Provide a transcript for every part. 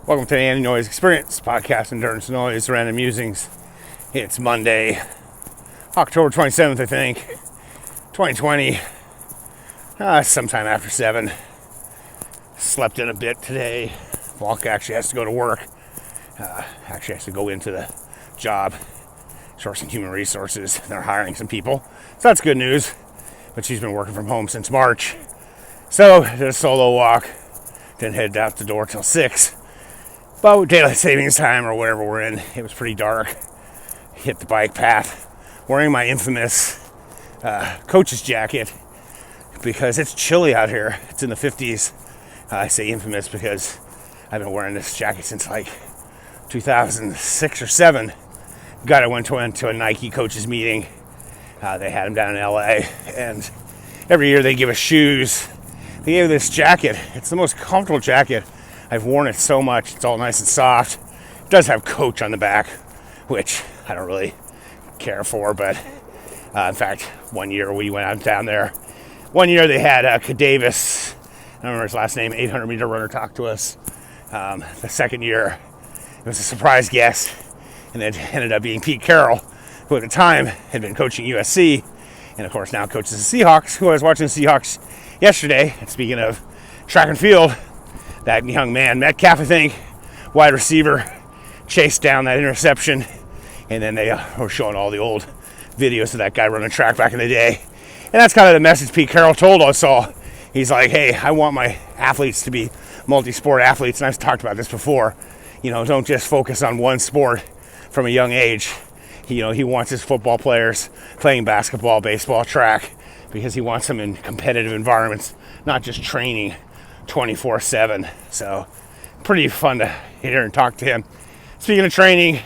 Welcome to the Andy Noise Experience, podcast endurance noise, random musings. It's Monday, October 27th, I think, 2020, sometime after 7. Slept in a bit today. Walk actually has to go to work. Actually has to go into the job, sourcing human resources. They're hiring some people, so that's good news. But she's been working from home since March. So did a solo walk. Didn't head out the door till 6. But with daylight savings time or whatever we're in, it was pretty dark. Hit the bike path wearing my infamous coach's jacket because it's chilly out here. It's in the 50s. I say infamous because I've been wearing this jacket since like 2006 or 7. I went to a Nike coaches meeting. They had them down in LA, and every year they give us shoes. They gave this jacket. It's the most comfortable jacket. I've worn it so much. It's all nice and soft. It does have Coach on the back, which I don't really care for, but in fact, one year we went out down there. One year they had Davis, I don't remember his last name, 800-meter runner, talk to us. The second year, it was a surprise guest, and it ended up being Pete Carroll, who at the time had been coaching USC, and of course now coaches the Seahawks, who I was watching the Seahawks yesterday. And speaking of track and field, that young man, Metcalf, I think, wide receiver, chased down that interception, and then they were showing all the old videos of that guy running track back in the day. And that's kind of the message Pete Carroll told us all. He's like, hey, I want my athletes to be multi-sport athletes, and I've talked about this before. You know, don't just focus on one sport from a young age. He wants his football players playing basketball, baseball, track, because he wants them in competitive environments, not just training 24/7. So pretty fun to hear and talk to him. Speaking of training,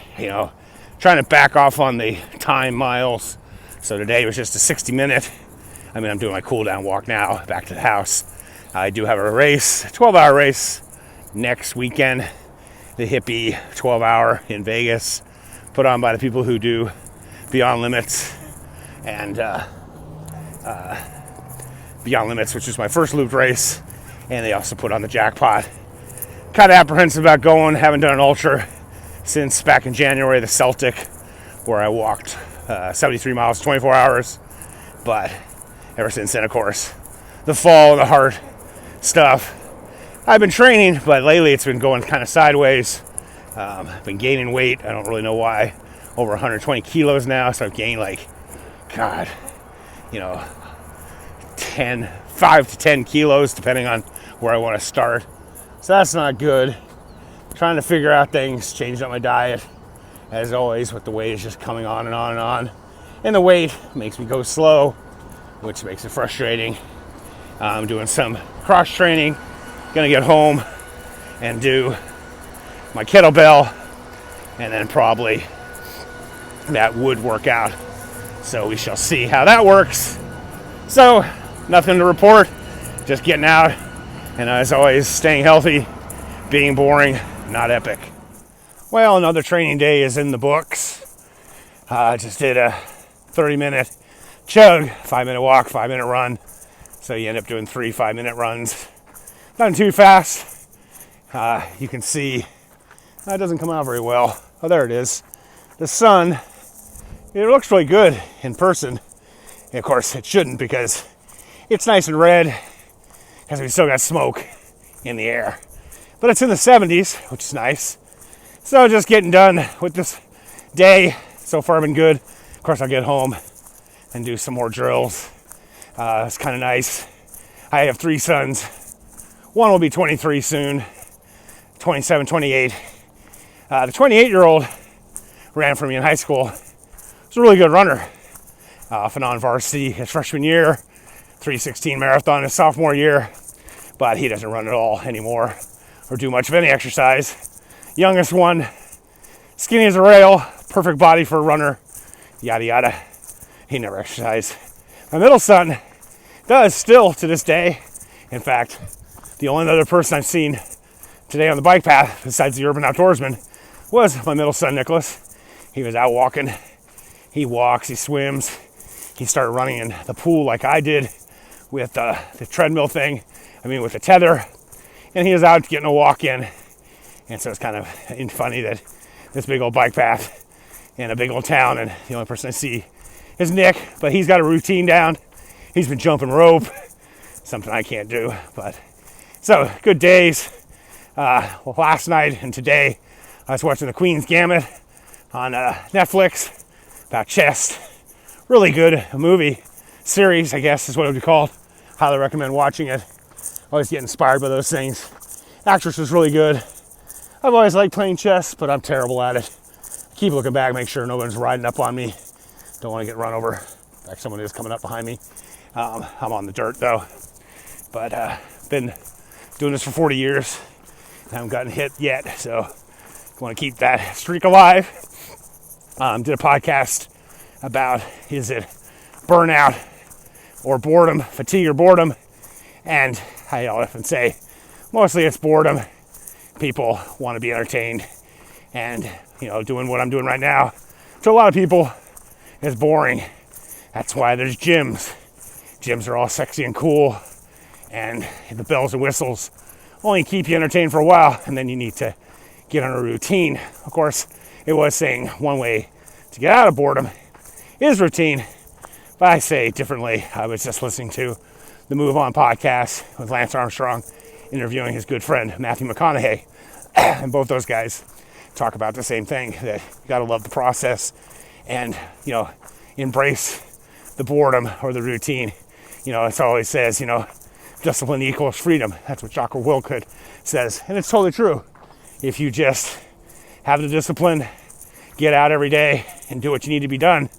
trying to back off on the time miles. So today was just a 60-minute. I'm doing my cool down walk now, back to the house. I do have a race, a 12-hour race next weekend. The hippie 12-hour in Vegas, put on by the people who do Beyond Limits and Beyond Limits, which is my first loop race. And they also put on the Jackpot. Kind of apprehensive about going. Haven't done an ultra since back in January, the Celtic, where I walked 73 miles, 24 hours. But ever since then, of course, the fall, the heart stuff. I've been training, but lately it's been going kind of sideways. I've been gaining weight. I don't really know why. Over 120 kilos now, so I've gained 5 to 10 kilos, depending on where I want to start. So that's not good. Trying to figure out things, changing up my diet, as always, with the weight is just coming on and on and on. And the weight makes me go slow, which makes it frustrating. I'm doing some cross training. Gonna get home and do my kettlebell, and then probably that wood workout. So we shall see how that works. So nothing to report, just getting out, and as always, staying healthy, being boring, not epic. Well, another training day is in the books. I just did a 30-minute chug, 5-minute walk, 5-minute run. So you end up doing 3 5-minute runs. Nothing too fast. You can see, it doesn't come out very well. Oh, there it is. The sun, it looks really good in person. And of course, it shouldn't, because it's nice and red, because we still got smoke in the air. But it's in the 70s, which is nice. So just getting done with this day. So far, been good. Of course, I'll get home and do some more drills. It's kind of nice. I have 3 sons. One will be 23 soon, 27, 28. The 28-year-old ran for me in high school. He's a really good runner. Off and on varsity his freshman year, 3:16 marathon his sophomore year, but he doesn't run at all anymore or do much of any exercise. Youngest one, skinny as a rail, perfect body for a runner, yada yada. He never exercised. My middle son does still to this day. In fact, the only other person I've seen today on the bike path besides the urban outdoorsman was my middle son, Nicholas. He was out walking. He walks, he swims. He started running in the pool like I did with the treadmill thing. With the tether. And he was out getting a walk in. And so it's kind of funny that this big old bike path in a big old town, and the only person I see is Nick, but he's got a routine down. He's been jumping rope, something I can't do. But so good days. Last night and today, I was watching the Queen's Gambit on Netflix about chess. Really good movie series, I guess is what it would be called. Highly recommend watching it. Always get inspired by those things. Actress was really good. I've always liked playing chess, but I'm terrible at it. Keep looking back, make sure nobody's riding up on me. Don't want to get run over. In fact, someone is coming up behind me. I'm on the dirt though. But been doing this for 40 years. Haven't gotten hit yet, so want to keep that streak alive. Did a podcast about, is it burnout or boredom, fatigue or boredom? And I often say, mostly it's boredom. People want to be entertained, and doing what I'm doing right now, to a lot of people, is boring. That's why there's gyms. Gyms are all sexy and cool, and the bells and whistles only keep you entertained for a while, and then you need to get on a routine. Of course, it was saying one way to get out of boredom is routine, but I say it differently. I was just listening to the Move On podcast with Lance Armstrong interviewing his good friend Matthew McConaughey, and both those guys talk about the same thing, that you got to love the process and embrace the boredom or the routine. It always says discipline equals freedom. That's what Jocko Willink says, and it's totally true. If you just have the discipline, get out every day and do what you need to be done,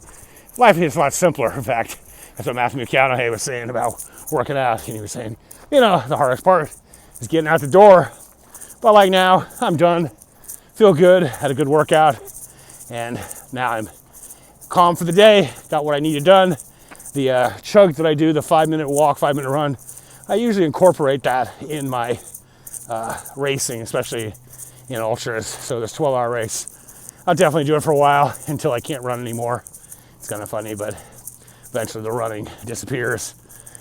life is a lot simpler. In fact, that's what Matthew McConaughey was saying about working out. And he was saying, the hardest part is getting out the door. But like now, I'm done. Feel good, had a good workout, and now I'm calm for the day. Got what I needed done. The chug that I do, the 5-minute walk, 5-minute run, I usually incorporate that in my racing, especially in ultras. So this 12-hour race, I'll definitely do it for a while until I can't run anymore. It's kind of funny, but eventually the running disappears,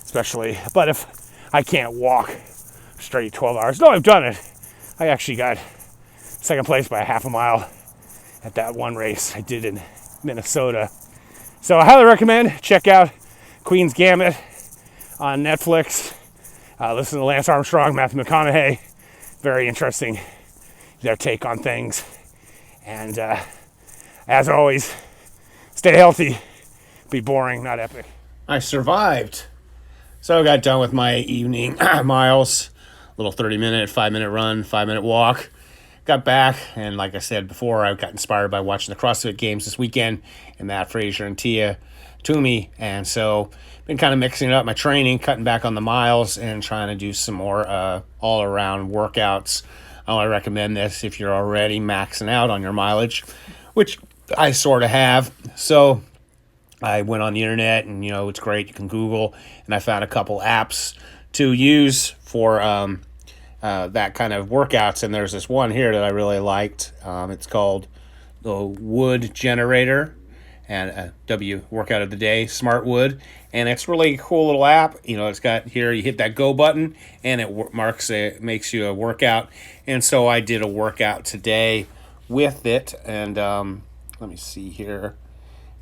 especially. But if I can't walk straight 12 hours, no, I've done it. I actually got second place by a half a mile at that one race I did in Minnesota. So I highly recommend, check out Queen's Gambit on Netflix. Listen to Lance Armstrong, Matthew McConaughey. Very interesting, their take on things. And as always, stay healthy, be boring, not epic. I survived. So I got done with my evening miles, little 30-minute, 5-minute run, 5-minute walk. Got back, and like I said before, I got inspired by watching the CrossFit Games this weekend, and Matt Frazier and Tia Toomey, and so been kind of mixing up my training, cutting back on the miles, and trying to do some more all-around workouts. I want to recommend this if you're already maxing out on your mileage, which I sort of have. So I went on the internet, and it's great. You can Google, and I found a couple apps to use for that kind of workouts, and there's this one here that I really liked. It's called the Wood Generator, and W Workout of the Day, Smart Wood, and it's really a cool little app. It's got here, you hit that go button, and it makes you a workout. And so I did a workout today with it, and let me see here.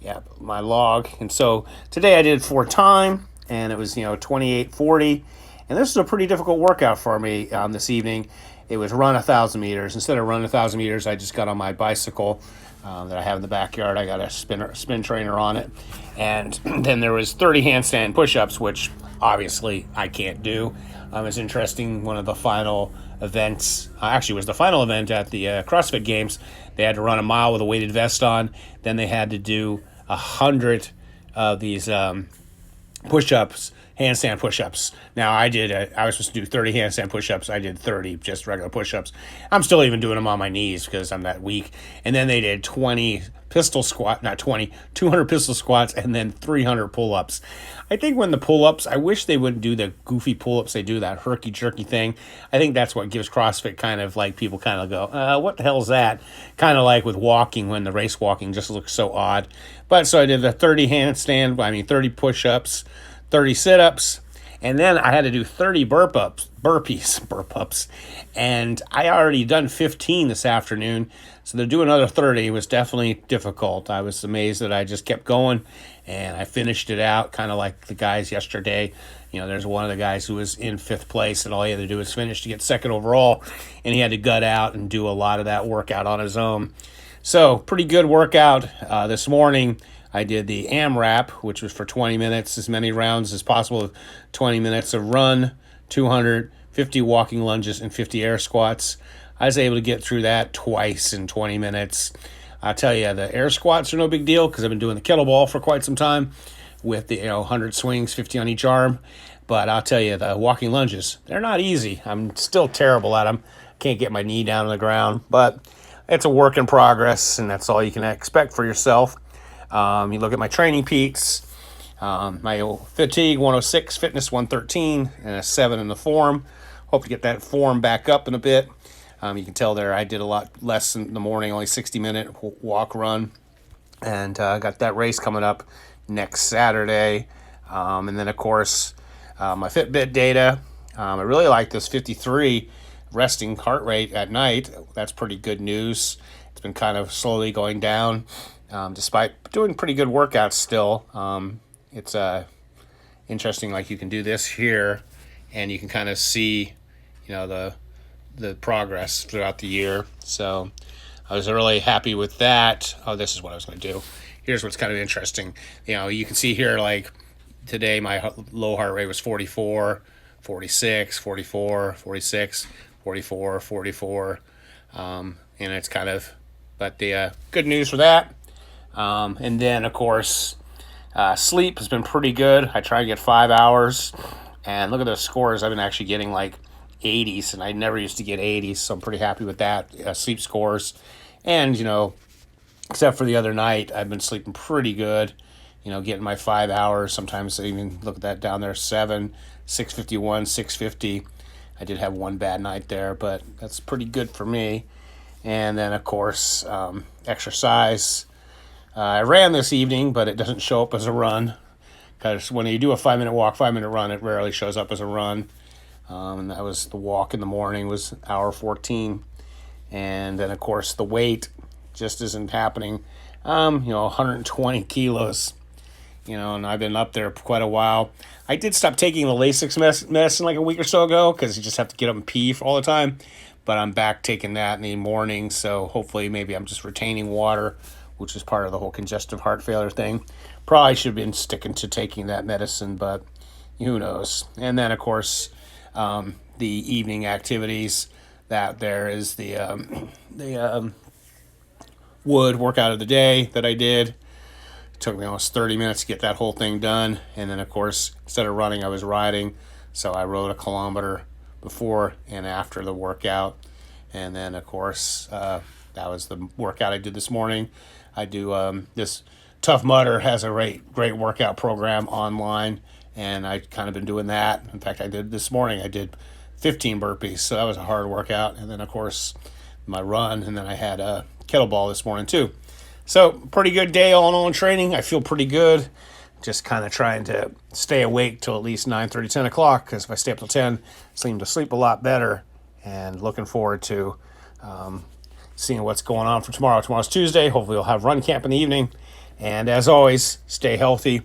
Yeah, my log. And so today I did 4 time, and it was 28:40. And this is a pretty difficult workout for me this evening. It was run 1,000 meters. Instead of running 1,000 meters, I just got on my bicycle that I have in the backyard. I got a spin trainer on it. And then there was 30 handstand push-ups, which obviously I can't do. It's interesting, one of the final events, actually was the final event at the CrossFit Games. They had to run a mile with a weighted vest on. Then they had to do 100 of these push-ups, handstand push-ups. Now I was supposed to do 30 handstand push-ups. I did 30 just regular push-ups. I'm still even doing them on my knees because I'm that weak. And then they did 200 pistol squats, and then 300 pull-ups. I think when the pull-ups, I wish they wouldn't do the goofy pull-ups. They do that herky-jerky thing. I think that's what gives CrossFit kind of like, people kind of go, what the hell is that? Kind of like with walking, when the race walking just looks so odd. But so I did the 30 push-ups, 30 sit-ups, And then I had to do 30 burpees, and I already done 15 this afternoon. So to do another 30 was definitely difficult. I was amazed that I just kept going, and I finished it out kind of like the guys yesterday. There's one of the guys who was in 5th place, and all he had to do was finish to get 2nd overall, and he had to gut out and do a lot of that workout on his own. So pretty good workout this morning. I did the AMRAP, which was for 20 minutes, as many rounds as possible, 20 minutes of run, 250 walking lunges, and 50 air squats. I was able to get through that twice in 20 minutes. I'll tell you, the air squats are no big deal because I've been doing the kettlebell for quite some time with the 100 swings, 50 on each arm. But I'll tell you, the walking lunges, they're not easy. I'm still terrible at them. Can't get my knee down on the ground. But it's a work in progress, and that's all you can expect for yourself. You look at my training peaks, my fatigue 106, fitness 113, and a 7 in the form. Hope to get that form back up in a bit. You can tell there I did a lot less in the morning, only 60-minute walk run. And got that race coming up next Saturday. And then, of course, my Fitbit data. I really like this 53 resting heart rate at night. That's pretty good news. It's been kind of slowly going down. Despite doing pretty good workouts still. It's interesting, like you can do this here and you can kind of see, the progress throughout the year. So I was really happy with that. Oh, this is what I was going to do. Here's what's kind of interesting. You can see here, like today my low heart rate was 44, 46, 44, 46, 44, 44. And it's kind of, but the good news for that. And then, of course, sleep has been pretty good. I try to get 5 hours, and look at the scores. I've been actually getting like 80s, and I never used to get 80s, so I'm pretty happy with that. Sleep scores. And, except for the other night, I've been sleeping pretty good, getting my 5 hours. Sometimes I even look at that down there, 7, 6:51, 6:50. I did have one bad night there, but that's pretty good for me. And then, of course, exercise. I ran this evening, but it doesn't show up as a run because when you do a 5-minute walk, 5-minute run, it rarely shows up as a run. And that was the walk in the morning was hour 14. And then, of course, the weight just isn't happening. 120 kilos, and I've been up there quite a while. I did stop taking the Lasix medicine like a week or so ago because you just have to get up and pee all the time. But I'm back taking that in the morning, so hopefully maybe I'm just retaining water, which is part of the whole congestive heart failure thing. Probably should have been sticking to taking that medicine, but who knows. And then, of course, the evening activities. That there is the wood workout of the day that I did. It took me almost 30 minutes to get that whole thing done. And then, of course, instead of running, I was riding. So I rode a kilometer before and after the workout. And then, of course, that was the workout I did this morning. I do this Tough Mudder has a great workout program online, and I kind of been doing that. In fact, I did this morning. I did 15 burpees, so that was a hard workout. And then, of course, my run, and then I had a kettlebell this morning too. So pretty good day all in all in training. I feel pretty good. Just kind of trying to stay awake till at least 9:30, 10 o'clock, because if I stay up till 10, I seem to sleep a lot better. And looking forward to seeing what's going on for tomorrow. Tomorrow's Tuesday. Hopefully we'll have run camp in the evening. And as always, stay healthy,